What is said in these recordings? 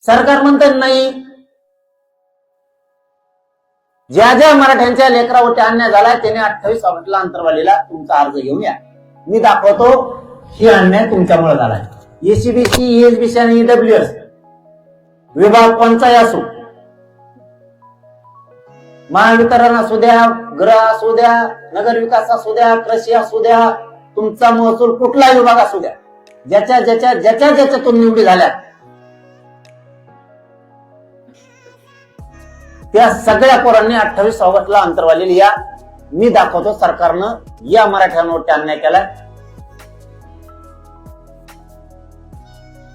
सरकार म्हणतं नाही, ज्या ज्या मराठ्यांच्या लेकरावरती अन्याय झाला त्याने 28 ऑगस्टला अंतरवालीला तुमचा अर्ज घेऊन या. मी दाखवतो ही अन्याय तुमच्यामुळे झालाय. एसीबीसी, ईएसबीसी आणि ईडब्ल्यूएस विभाग कोणताही असो, महावितरण असू द्या, गृह असू द्या, नगर विकास असू द्या, कृषी असू द्या, तुमचा महसूल कुठलाही विभाग असू द्या, ज्याच्यातून निवडी झाल्या त्या सगळ्या पोरांनी 28 ऑगस्टला अंतरवालीला या. मी दाखवतो सरकारनं या मराठ्यांवरती अन्याय केलाय.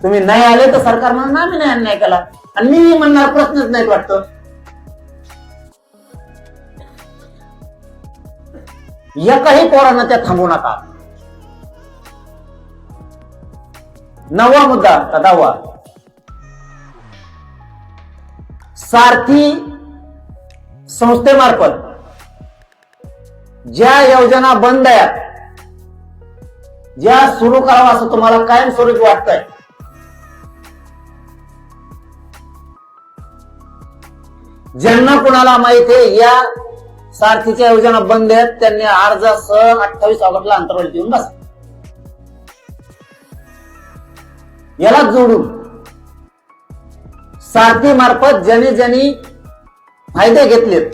तुम्ही नाही आले तर सरकारनं नाही अन्याय केला आणि मी म्हणणार प्रश्नच नाही वाटतं. एकाही पोरांना त्या थांबवू नका. 9वा मुद्दा, 10वा, सारथी संस्थेमार्फत ज्या योजना बंद आहेत, ज्या सुरू करावं असं तुम्हाला कायमस्वरूपी वाटतंय, ज्यांना कुणाला माहिती आहे या सारथीच्या योजना बंद आहेत त्यांनी अर्जासह 28 ऑगस्टला अंतरवालीत येऊन बसा. याला जोडून सारथी मार्फत ज्यांनी फायदे घेतलेत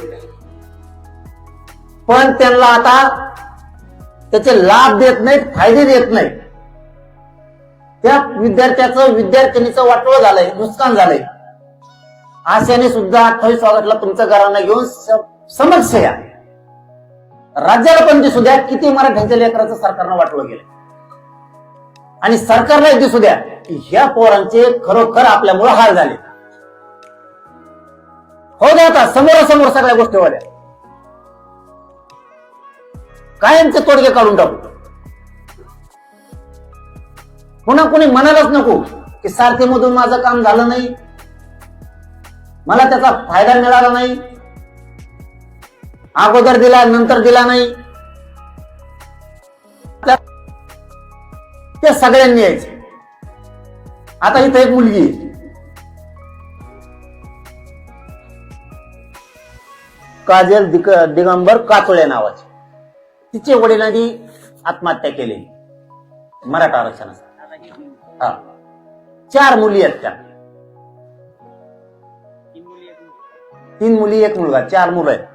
पण त्यांना आता त्याचे लाभ देत नाहीत, फायदे देत नाहीत, त्या विद्यार्थिनीचं वाटोळं झालंय, नुकसान झालंय. अशाने सुद्धा 28 ऑगस्टला तुमचं घरांना घेऊन समक्ष या. राज्याला पण दिसू द्या किती मराठ्यांच्या लेकराचं सरकारनं वाटोळं गेलं आणि सरकारला दिसू द्या की ह्या पोरांचे खरोखर आपल्यामुळे हाल झाले. हो द्या आता समोरासमोर सगळ्या गोष्टी होत्या. कायमचे तोडगे काढून टाकू. पुन्हा कोणी म्हणायलाच नको की सारथीमधून माझं काम झालं नाही, मला त्याचा फायदा मिळाला नाही, अगोदर दिला नंतर दिला नाही. ते सगळ्यांनी यायचे. आता इथं एक मुलगी आहे, काजल दिगंबर काचोळे नावाची, तिचे वडिलांनी आत्महत्या केली मराठा आरक्षणासाठी. 4 मुली आहेत त्या, 3 मुली 1 मुलगा, 4 मुलं आहेत.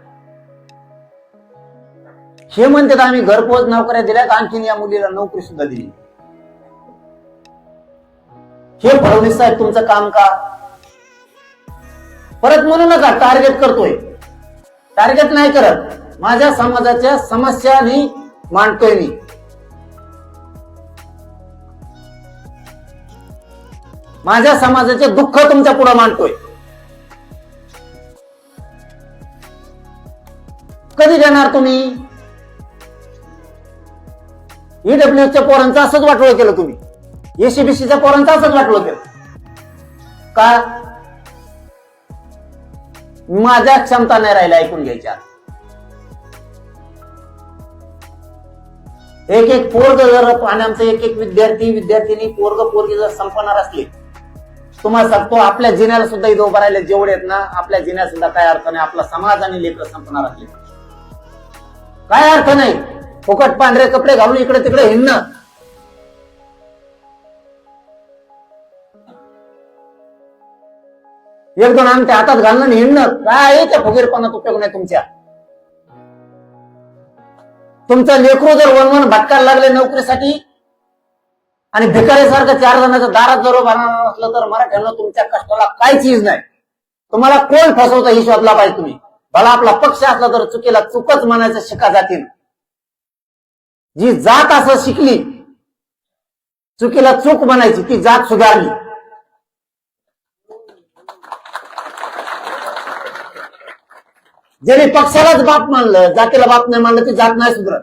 हे म्हणतात आम्ही घरपोच नोकऱ्या दिल्यात, आणखीन या मुलीला नोकरी सुद्धा दिली. हे फडणवीस साहेब तुमचं काम का? परत म्हणू नका टार्गेट करतोय. टार्गेट नाही करत, माझ्या समाजाच्या समस्या मांडतोय मी. माझ्या समाजाचे दुःख तुमच्या पुढे मांडतोय. कधी देणार तुम्ही? ईडब्ल्यूएसच्या पोरांचं असंच वाटोळं केलं तुम्ही, एसीबीसीच्या पोरांचं असंच वाटोळं केलं का? माझ्या क्षमता नाही राहिल्या ऐकून घ्यायच्या. एक पोरग जर आणि आमचं एक विद्यार्थिनी पोरगी जर संपणार असले, तुम्हाला सांगतो आपल्या जिन्याला सुद्धा इथं उभं राहिले जेवढे आहेत ना, आपल्या जिन्याला सुद्धा काय अर्थ नाही. आपला समाज आणि लेकर संपणार असले काय अर्थ नाही. फुकट पांढरे कपडे घालून इकडे तिकडे हिंडणं, एक दोन अंगठे हातात घालणं हिंडणं, काय त्या फुगीरपणात उपयोग नाही तुमच्या. तुमचं लेकरू जर वनवन भटकायला लागले नोकरीसाठी आणि भिकाऱ्यासारखं 4 जणांच्या दारात जर भरणार असलं तर मराठ्यांना तुमच्या कष्टाला काय चीज नाही. तुम्हाला कोण फसवतं ही शोधला पाहिजे तुम्ही. भला आपला पक्ष असला तर चुकीला चुकच म्हणायचं शिका जातील. जी जात असं शिकली चुकीला चूक म्हणायची ती जात सुधारली. ज्याने पक्षालाच बाप मानलं, जातीला बाप नाही मानलं ती जात नाही सुधरत.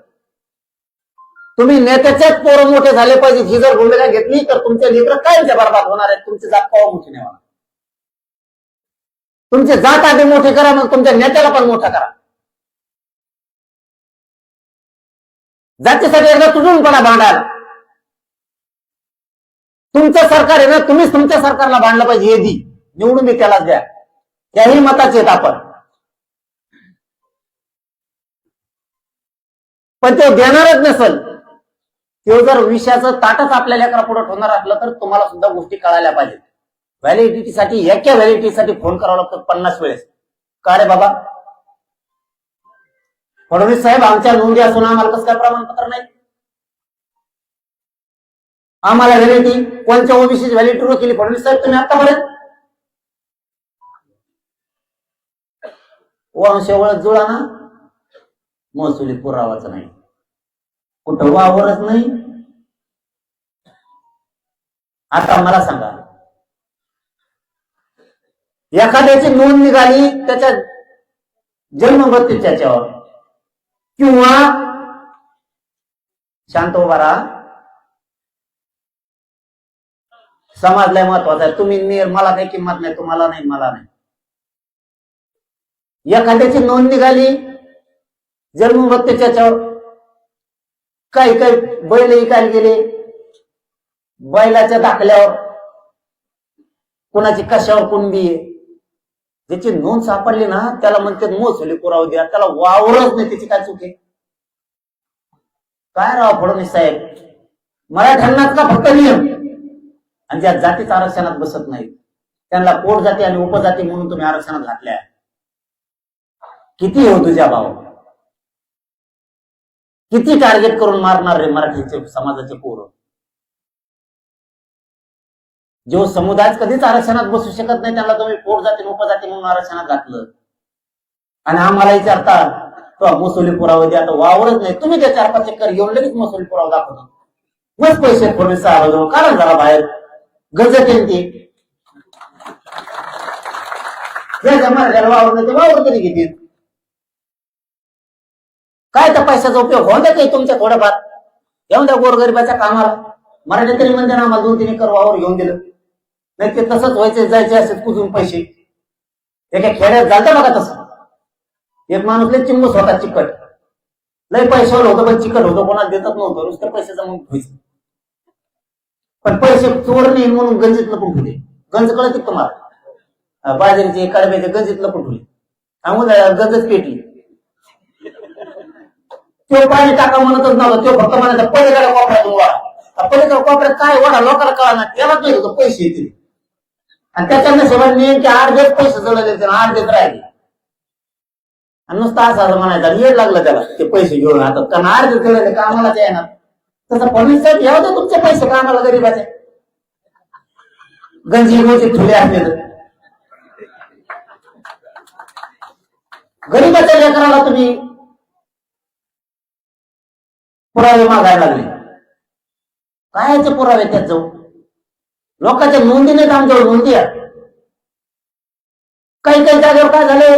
तुम्ही नेत्याचेच पोरं मोठे झाले पाहिजे ही जर भूमिका घेतली तर तुमचे लेकरं कायमचे बरबाद होणार आहेत. तुमची जात कवा मोठी नाही होणार. तुमची जात आधी मोठी करा, मग तुमच्या नेत्याला पण मोठा करा. जातीसाठी एकदा तुटून पडा भांडायला. तुमचं सरकार आहे ना, तुम्हीच तुमच्या सरकारला भांडलं पाहिजे. निवडून मी त्यालाच द्या, त्याही मताचे आहेत आपण. पण तो देणारच नसेल, तो जर विषयाचं ताटच आपल्या लेकरा पुढे ठेवणार असलं तर तुम्हाला सुद्धा गोष्टी कळायला पाहिजेत. व्हॅलिडिटीसाठी, एका व्हॅलिडिटीसाठी फोन करावा लागतो 50 वेळेस. का रे बाबा, फडणवीस साहेब आमच्या नोंदी असून आम्हाला कसं काय प्रमाणपत्र नाही? आम्हाला व्हॅलिडिटी कोणत्या ओबीसी व्हॅलिडिटी केली फडणवीस साहेब तुम्ही आतापर्यंत? वंशवळ जुळा ना, महसुली पुरावाच नाही, कुठं वावरच नाही. आता मला सांगा, एखाद्याची नोंद निघाली त्याच्या जन्म मृत्यू त्याच्यावर, किंवा शांत उभा राहा, समाज लय महत्वाचा आहे. तुम्ही मला काही किंमत नाही, तुम्हाला नाही, मला नाही. एखाद्याची नोंद निघाली जन्म मृत्यू त्याच्यावर, काही काही बैल विकायला गेले, बैलाच्या दाखल्यावर कुणाची कशावर कुणबी आहे, ज्याची नोंद सापडली ना त्याला म्हणतात महसुली पुरावा द्या, त्याला वावरच नाही, त्याची काय चूक आहे? काय राव फडणवीस साहेब, मराठ्यांनाच का फक्त नियम, आणि ज्या जातीचं आरक्षणात बसत नाही त्यांना पोट जाती आणि उपजाती म्हणून तुम्ही आरक्षणात घातल्या. किती हो तुझ्या भाव, किती टार्गेट करून मारणार रे मराठीचे समाजाचे पोरं? जो समुदाय कधीच आरक्षणात बसू शकत नाही त्यांना तुम्ही पोट जाती उपजाती म्हणून आरक्षणात घातलं. आणि आम्हाला विचारता तो महसुली पुरावा द्या, आता वावरच नाही. तुम्ही त्या 4-5 चक्कर घेऊन लगेच महसुली पुरावा दाखवतो, मस्त पैसे फडणवीस कारण झाला बाहेर गजट येते. मराठ्याला वावर नाही ते वावर तरी घेतील. काय त्या पैशाचा उपयोग होऊन द्या काही तुमच्या थोडंफार, येऊन द्या गोरगरिबाच्या कामाला. मराठी तरी म्हणते ना आम्हाला 2-3 एकर वावर घेऊन दिलं, नाही ते तसंच व्हायचे, जायचे असे कुजून पैसे. एका खेड्यात झालं बघा तसं, एक माणूस लय चिंबूस होता, चिकट लय पैशावर होतं, पण चिकट होतं, कोणाला देतच नव्हतं, नुसतं पैसे जमून व्हायचं. पण पैसे चोर नाही म्हणून गंजीत लपून ठेवले. गंज कळत तुम्हाला, बाजारीचे कडब्याचे गंजीत लपून ठेवले, गंजच पेटली. तो पाणी टाका म्हणतच नव्हता, तो फक्त म्हणायचा पलीकडे कोपऱ्यातून वाढा. पलीकडे कोपऱ्यात काय वाढा लोकांना कळणार, त्यालाच नाही होतं पैसे येतील. आणि त्याच्या नशिबात नेमके 8 दिवस पैसे जळले, 8 दिवस राहिले. आणि नुसतं असं म्हणायचा, येड लागलं त्याला ते पैसे घेऊन. आता कारण 8 दिवस जळले कामालाच येणार. तसं फडणवीस साहेब घ्याव दे तुमचे पैसे कामाला, गरीबाचे गंजी गोची ठुले असले तर. गरीबाच्या लेकराला तुम्ही पुरावे मागायला लागले. कायचे पुरावे त्यात जाऊ? लोकांच्या नोंदी नाहीत आमच्यावर, नोंदी आहेत. काही काही जागेवर काय झाले,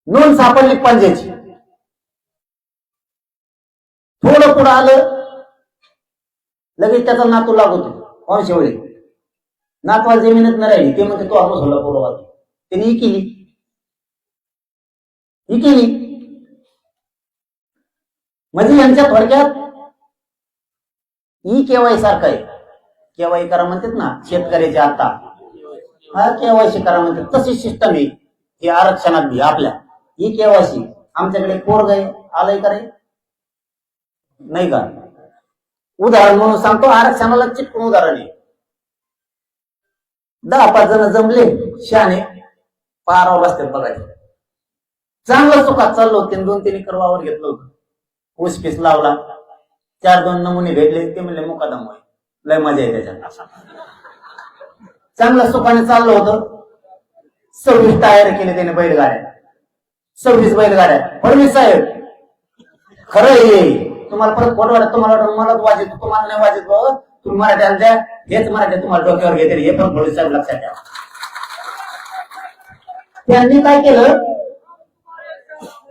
नोंद सापडली पंजाची, थोडं पुढं आलं लगेच त्याचा नातू लागतो वंशवळी. नातवाला जमीनच नाही राहिली, ते म्हणते तो आपण सोडला पुरावा, त्यांनी ही केली. म्हणजे यांच्या थोडक्यात ई केवाय सारखं आहे. केवाय करा म्हणतात ना शेतकऱ्याचे, आता हा केवायसी करा म्हणतात, तशी सिस्टम आहे हे आरक्षणात बी. आपल्या ई केवायसी आमच्याकडे पोरग आलंय का रे? नाही का? उदाहरण म्हणून सांगतो, आरक्षणाला चिटकून उदाहरण आहे. 10-5 जण जमले शहाणे, पारावर रस्त्यात बघायचे, चांगलं सुखात चाललो होते, 2-3 एकर वावर घेतलं होतं, ऊस पीस लावला, 4-2 नमुने भेटले, ते म्हणले मुकादम होय, लय मजा आहे त्याच्यात. चांगलं सुखाने चाललं होतं, 26 टायर केले त्याने बैलगाड्या, 26 बैलगाड्या. फडणवीस साहेब खरं ये तुम्हाला परत फोटो वाटत, तुम्हाला मलाच वाजत, तुम्हाला नाही वाजत, तुम्ही मराठ्याला द्या, हेच मराठी तुम्हाला डोक्यावर घेते, हे पण फडणवीस साहेब लक्षात ठेवा. त्यांनी काय केलं,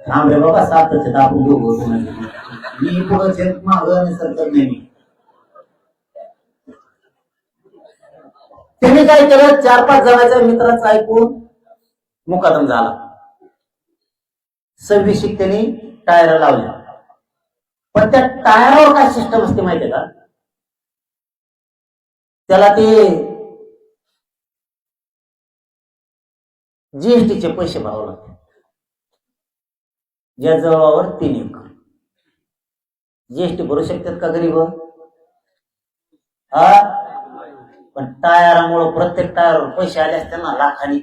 थांब रे बाबा, 7 आपण घेऊ, मी पुढे मागं सरकार नाही. त्यांनी काय केलं, 4-5 जणांच्या मित्राचं ऐकून मुकादम झाला. 26 त्यांनी टायर लावल्या. पण त्या टायरावर काय सिस्टम असते माहितीये का? त्याला ते जीएसटीचे पैसे भरावे लागतात. ज्या जवळावर 3 एकर जीएसटी भरू शकतात का गरीब? हा, पण टायरामुळे प्रत्येक टायरवर पैसे आले असते ना लाखांनी,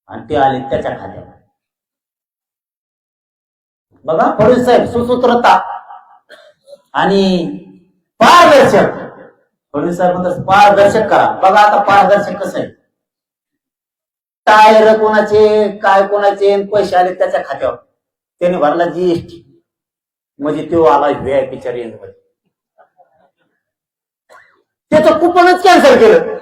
आणि ते आले त्याच्या खात्यावर. बघा फडणवीस साहेब, सुसूत्रता आणि पारदर्शक. फडणवीस साहेब म्हणतात पारदर्शक करा. बघा आता पारदर्शक कसं आहे. टायर कोणाचे, काय कोणाचे, पैसे आले त्याच्या खात्यावर, त्याने भरला जीएसटी, म्हणजे तो आला व्हीआयपीच्या रेंज मध्ये. त्याचं कुपनच कॅन्सल केलं.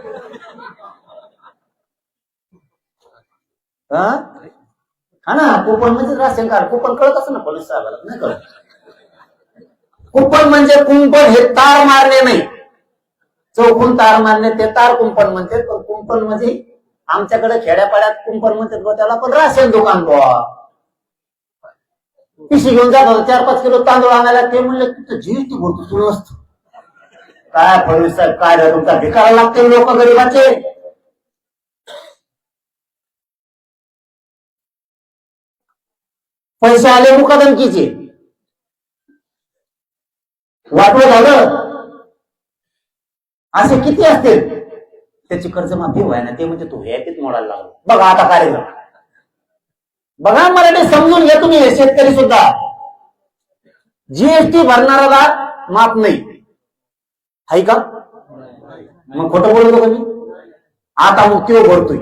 हा ना, कुपन म्हणजे राशन कार्ड. कुपन कळत असं ना फडणवीस साहेबाला? नाही कळत. कुपन म्हणजे कुंपण, हे तार मारणे नाही. चौकून तार मारणे ते तार कुंपण म्हणते. पण कुंपण म्हणजे आमच्याकडे खेड्यापाड्यात कुंपण म्हणतात बा त्याला, पण राशन दुकान बुवा. पिशी घेऊन जात होता 4-5 किलो तांदूळ आणायला. ते म्हणलं तुझं जीएसटी भरतो सुरू असतो. काय फडणवीस साहेब, काय तुमचा भिकारा लागते लोक गरीबाचे. पैसे आले मुकादमकीचे, वाटवं झालं. असे किती असतील त्याची कर्जमाफी व्हायना, ते म्हणजे तू व्यापीत मोडायला लागलो. बघा आता कार्यक्रम. बघा मराठी समजून घ्या तुम्ही. शेतकरी सुद्धा जीएसटी भरणाऱ्याला माफ नाही आहे का? मग खोटं बोलतो का मी? आता मग त्यो भरतोय.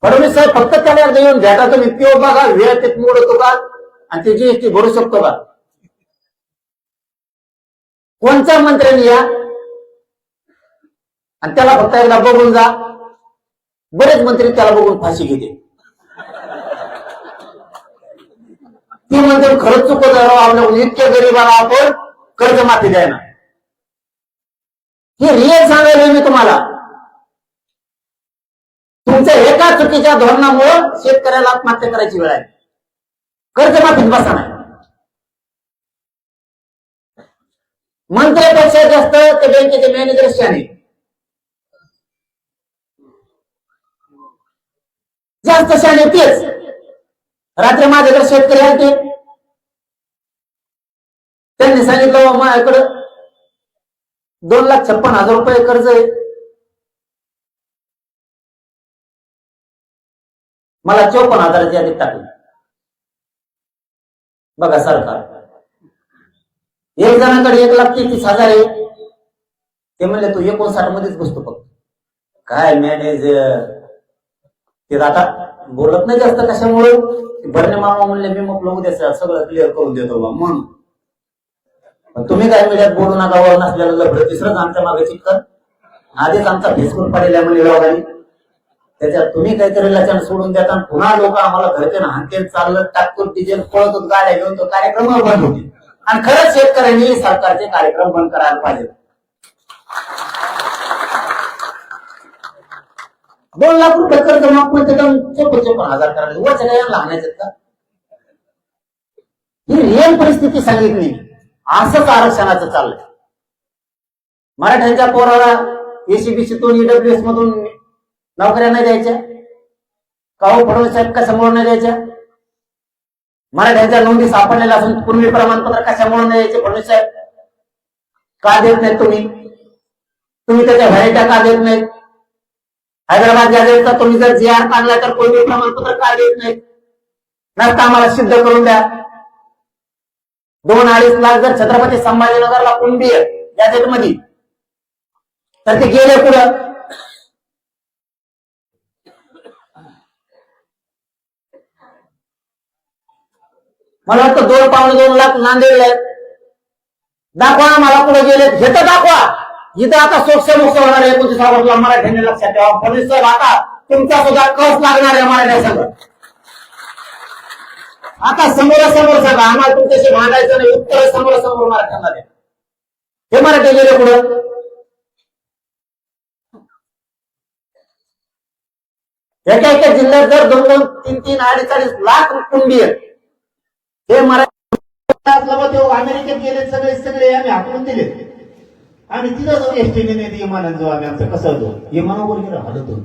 फडणवीस साहेब फक्त त्याला एकदा येऊन भेटा तुम्ही. त्यो बघा व्यापीत मोडतो का आणि ते जीएसटी भरू शकतो का? कोणत्या मंत्र्यांनी या आणि त्याला फक्त एकदा बघून जा. बरेच मंत्री त्याला बघून फाशी घेते. ती म्हणजे खरंच चुकत आपल्या इतक्या गरीबाला आपण कर्जमाफी द्यायना. हे रिअल सांगायला मी तुम्हाला. तुमच्या एका चुकीच्या धोरणामुळे शेतकऱ्याला आत्महत्या करायची वेळ आहे. कर्जमाफीत बसा नाही. मंत्र्यापेक्षा जास्त ते बँकेचे मॅनेजर शाणे, जास्त शाणे तेच. रात्री माझ्याकडे शेतकरी आले, त्यांनी सांगितलं माझ्याकडे 2,56,000 रुपये कर्ज आहे, मला 54,000ची यादीत टाकली. बघा सरकार. एक जणांकडे 1,33,000 आहे, ते म्हणले तू 59 मध्येच बसतो फक्त. काय मॅनेजर ते आता बोलत नाही जास्त. कशामुळे? भरणे मामा म्हणले मी मग उद्या सगळं क्लिअर करून देतो बा म्हणून. तुम्ही काय मीडियात बोलू नका. वर नसलेलं लफडं तिसरंच आमच्या मागे चिकन. आधीच आमचा फेसबुक पडलेला म्हणजे लोकांनी. त्याच्यात तुम्ही काहीतरी लचण सोडून देता, पुन्हा लोक आम्हाला घरचे हानतेल. चाललं टाकतो डिझेल पळत गाड्या घेऊन तो कार्यक्रम बंद होते. आणि खरंच शेतकऱ्यांनी सरकारचे कार्यक्रम बंद करायला पाहिजे. 2 लाख रुपये कर्ज माफ म्हणते 54,000 करायला वचन यायला आणायचे का? ही रिअल परिस्थिती सांगितली. असंच आरक्षणाचं चाललंय. मराठ्यांच्या पोराला एसीबीसीतून ईडब्ल्यूएस मधून नोकऱ्या नाही द्यायच्या का? हो फडणवीस साहेब, कशामुळे नाही द्यायच्या? मराठ्यांच्या नोंदी सापडलेल्या असून पूर्वी प्रमाणपत्र कशामुळे नाही द्यायचे? फडणवीस साहेब का देत नाहीत तुम्ही? तुम्ही त्याच्या व्हॅलिट्या का देत नाहीत? हैदराबाद गॅझेटचा तुम्ही जर जीआर काढला तर पूर्वी प्रमाणपत्र का देत नाहीत? नसता आम्हाला सिद्ध करून द्या. 2-2.5 लाख जर छत्रपती संभाजीनगरला कुंडी आहे गॅझेट मध्ये, तर ते गेले पुढं. मला वाटतं 2-2.25 लाख नांदेडला आहेत. दाखवा ना मला कुठे गेले, हे तर दाखवा. इथं आता सोक्ष मोक्ष होणार आहे 29 ऑगस्टला. मराठ्यांनी लक्षात ठेवा. फडणवीस साहेब आता तुमचा सुद्धा कस लागणार आहे मराठ्यांसमोर. आता समोरासमोर सांगा, आम्हाला तुमच्याशी भांडायचं नाही. उत्तर समोरासमोर मराठ्यांना द्या. हे मराठी गेले पुढं. एका एका जिल्ह्यात जर 2-2, 3-3, 2.5 लाख कुंडी आहेत. हे मराठी अमेरिकेत गेले सगळे आम्ही हाकलून दिले. आम्ही तिथं जाऊ एसटीने नाही विमानात जाऊ. आम्ही आमचं कसं होतो विमानावर गेलो हालतो.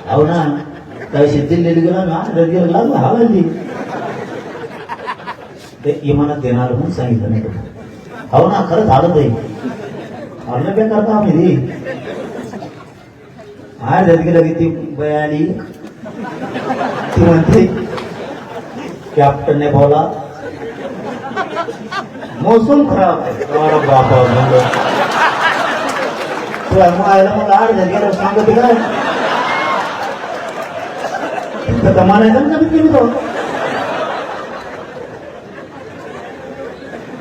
हो ना काही दिल्लीला गेला ना गेला लागला हवाली ते इमानात देणार म्हणून सांगितलं नाही हो ना खरंच हालत आहे हरलं बेकार का आम्ही आज गेलं की ती बयाली ती म्हणते कॅप्टनने बोला मौसम खराब आहे बापा म्हणलं तुला मग आठ गेलं सांगते काय म्हणायचं ना मी तो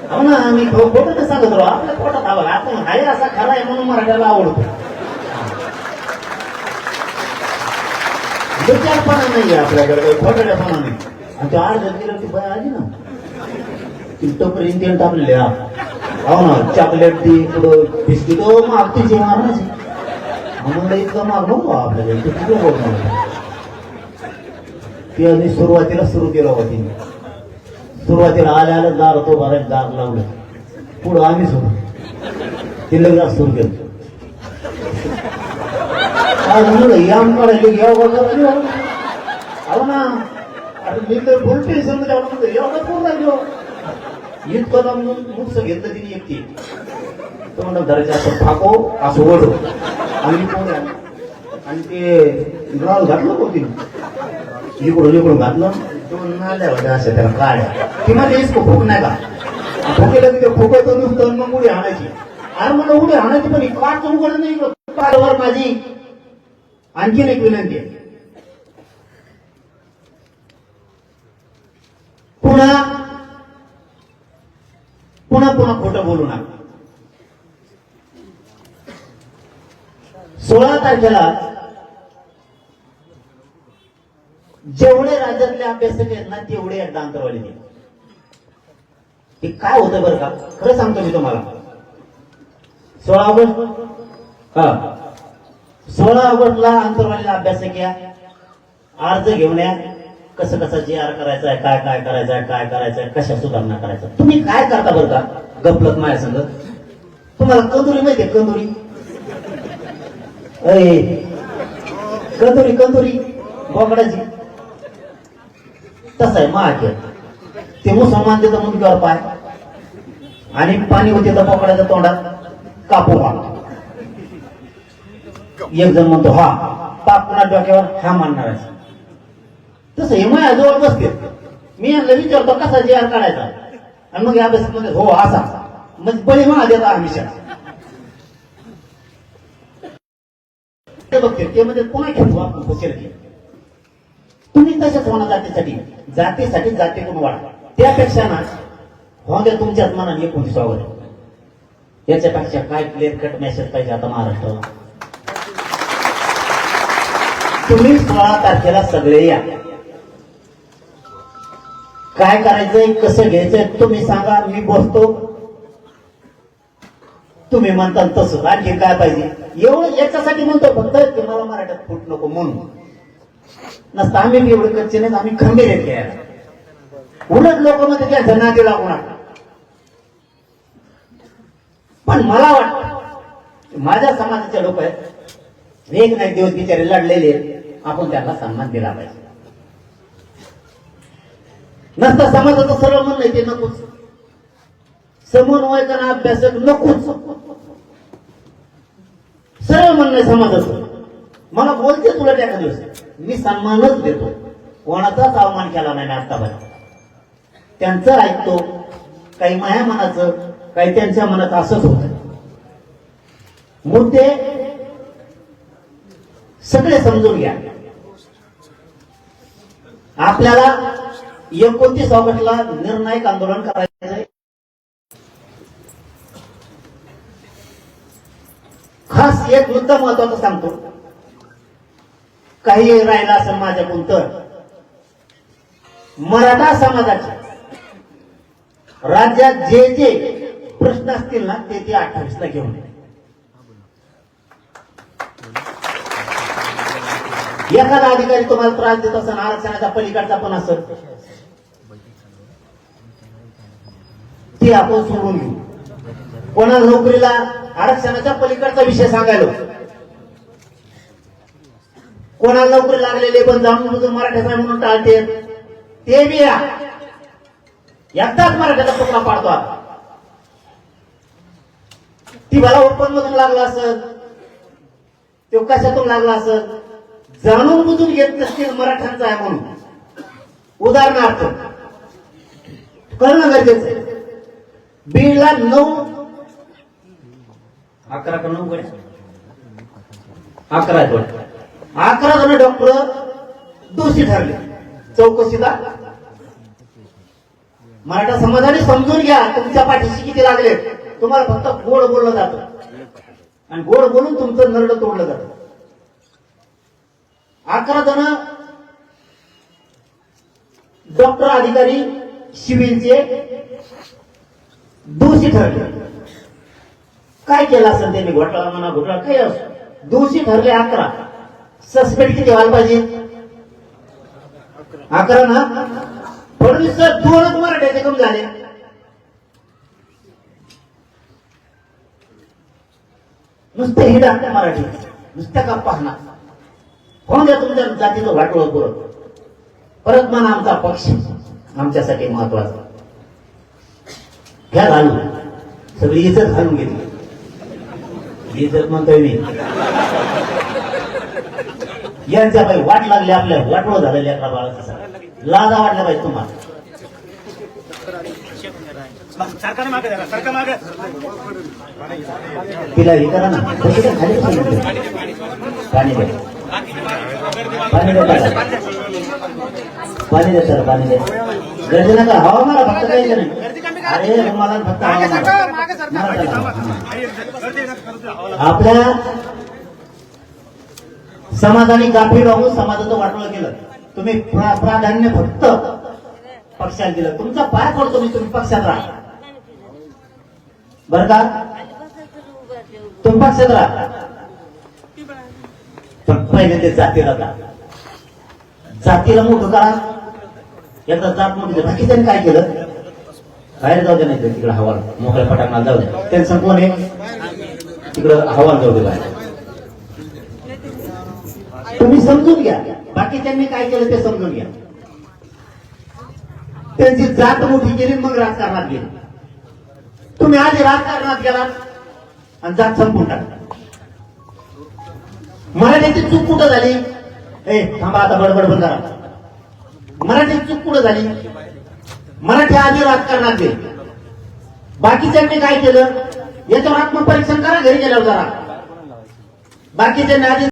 हो ना मी खोटं तर सांगत राहू आपल्या पोटात हवा आपण आहे असा खरा आहे म्हणून मराठ्याला आवडतो विचारपणा नाहीये आपल्याकडे खोटड्यापणा नाही आणि तो आठ गेलं ती बाय आली ना ती टोपरी इंडियन टाकलेली हो ना चॉकलेट ती पुढं बिस्किट मागतीची मारण्याची म्हणून इतकं माग नको आपल्याला ते कुठलं बोलणार ती आधी सुरुवातीला सुरू केलं होती सुरुवातीला आल्या आलं दार तो भरायला दार लावलं पुढं आम्ही सुरू ती लगेच सुरू केलं याम काढायला घ्या अहो ना आता मी तर बोलते समजा एवढं पूर्ण राहिलो इतकं मुक्त घेतलं तिने एकटी तो म्हणा घराच्या असं फाको असं ओढो आणि आणि ते ग्राउंड घातलं होती इकडून घातलं दोन नाल्या होत्या अशा त्याला काढ्या ती माझ्या इसको फुक नाही का फुकेला तिथे फुकायचं नुसतं मग उडी आणायची अरे मला उडी आणायची पण काच उघड नाही कालवर माझी आणखीन एक विनंती आहे पुन्हा खोटं बोलू नका 16 तारखेला जेवढे राज्यातले अभ्यासक आहेत ना तेवढे एकदा अंतरवाली दिले ते काय होतं बरं का खरं सांगतो मी तुम्हाला 16 ऑगस्ट 16 ऑगस्टला अंतरवालीला अभ्यासक या अर्ज घेऊन या कसं कसं जी आर करायचं आहे काय करायचं आहे काय करायचं आहे कशा सुधारणा करायचं तुम्ही काय करता बरं का गपलत माझ्या संग तुम्हाला कंदुरी माहितीये कंदुरी बोकडाची तसं आहे महाखेळ ते मुसलमान देतं मुंडक्यावर पाय आणि पाणी होते तर बोकडाच्या तोंडात कापू एक जण म्हणतो हा पापणा डोक्यावर हा मानणार आहे तसं हे माझ्याजवळ बसते मी यांना विचारतो कसा जी आर काढायचा आणि मग या अभ्यासामध्ये हो असा म्हणजे बळी मला देता हमेशा ते बघते ते म्हणजे पुन्हा घेतो आपण खुशीर तुम्ही तशाच होणार जातीसाठी जातीतून वाढा त्यापेक्षा ना हो द्या तुमच्याच मनाने 19 ऑगस्ट याच्यापेक्षा काय क्लिअर कट मेसेज पाहिजे आता महाराष्ट्राला तुम्ही 16 तारखेला सगळे या काय करायचंय कसं घ्यायचंय तुम्ही सांगा मी बसतो तुम्ही म्हणता तसं आणखी काय पाहिजे एवढं याच्यासाठी म्हणतो फक्त की मला मराठ्यात फूट नको म्हणून नसतं आम्ही एवढे कच्चे नाहीत आम्ही खंबीर आहेत घ्यायला उलट लोक मध्ये त्या जनादी लागू नका पण मला वाटतं माझ्या समाजाचे लोक आहेत एक नाही दिवस बिचारे लढलेले आपण त्यांना सन्मान दिला पाहिजे नसता समाजाचं सरळ म्हणणं ते नकोच समन्वय करा अभ्यासक नकोच सरळ म्हणणं समाजाचं मला बोलते तुला एका दिवस मी सन्मानच देतो कोणाचाच अवमान केला नाही आतापर्यंत त्यांचं ऐकतो काही माझ्या मनाचं काही त्यांच्या मनात असंच होत मुद्दे सगळे समजून घ्या आपल्याला 29 ऑगस्टला निर्णायक आंदोलन करायचं आहे खास एक मुद्दा महत्वाचा सांगतो काही राहिला असेल माझ्याकडून तर मराठा समाजाचे राज्यात जे जे प्रश्न असतील ना ते 28 ला घेऊन एखादा अधिकारी तुम्हाला त्रास देत असेल आरक्षणाच्या पलीकडचा पण असेल ते आपण सोडून घेऊ कोणाला नोकरीला आरक्षणाच्या पलीकडचा विषय सांगायला कोणाला नोकरी लागलेले पण जाणून बुजून मराठ्याचा म्हणून टाळते ते बी या एकदाच मराठ्याचा तुकडा पाडतो आता. ती मला ओपन मधून लागला असत, तो कशातून लागला असत, जाणून बुजून घेत नसतील मराठ्यांचा आहे म्हणून. उदाहरणार्थ करणं गरजेचं आहे. बीडला 11 का 9 गड्या 11 11 जण डॉक्टर दोषी ठरले चौकशीला. मराठा समाजाने समजून घ्या तुमच्या पाठीशी किती लागले. तुम्हाला फक्त गोड बोललं जातं आणि गोड बोलून तुमचं नरड तोडलं जातं. 11 जण डॉक्टर अधिकारी सिव्हिलचे दोषी ठरले. काय केलं असेल त्यांनी, घोटाळा म्हणा घोटाळा काही असो, दोषी ठरले 11. सस्पेंड किती व्हायला पाहिजे? 11 ना. फडणवीस 2च मराठ्याचे कमी झाले. नुसते हिडा मराठी, नुसत्या का पाहणार कोण द्या तुमच्या जातीचं वाटोळं पुरत. परत म्हणा आमचा पक्ष आमच्यासाठी महत्वाचा. घ्या घालून, सगळी इज्जत घालून घेतली. इज्जत म्हणतोय मी. यांच्या बाई वाट लागली, आपल्या वाटोळं झालं लेकरा बाळाचं. लाजा वाटल्या पाहिजे तुम्हाला. तिला हे करा ना, खाली पाणी द्या, पाणी द्या, पाणी द्या सर, पाणी द्या. गर्दी नका, हवा मला फक्त काही नाही. अरे मला फक्त आपल्या समाजाने गाफील राहून समाजाचं वाटोळं केलं. तुम्ही प्राधान्य फक्त पक्षाला दिलं. तुमचा पाय पडतो मी, तुम्ही पक्षात राहा बरं का. तुम्ही पक्षात राहा. पण पहिले ते जातीला का, जातीला मोठं करा. एकदा जात मोठी. बाकीच्यांनी काय केलं, बाहेर जाऊ दे, नाही तिकडे हवाल मोकळ्या पटांना जाऊ दे. त्यांचं कोण आहे तिकडं हवाल जाऊ दे बाहेर. तुम्ही समजून घ्या बाकीच्यांनी काय केलं ते समजून घ्या. त्यांची जात मोठी केली मग राजकारणात गेली. तुम्ही आधी राजकारणात गेलात आणि जात संपून टाकला. मराठीची चूक कुठं झाली? थांबा आता बडबड बंद करा. मराठीची चूक कुठं झाली? मराठी आधी राजकारणात गेली. बाकीच्यांनी काय केलं याच्यावर आत्मपरीक्षण करा घरी गेल्यावर जरा. बाकीच्यांनी आधी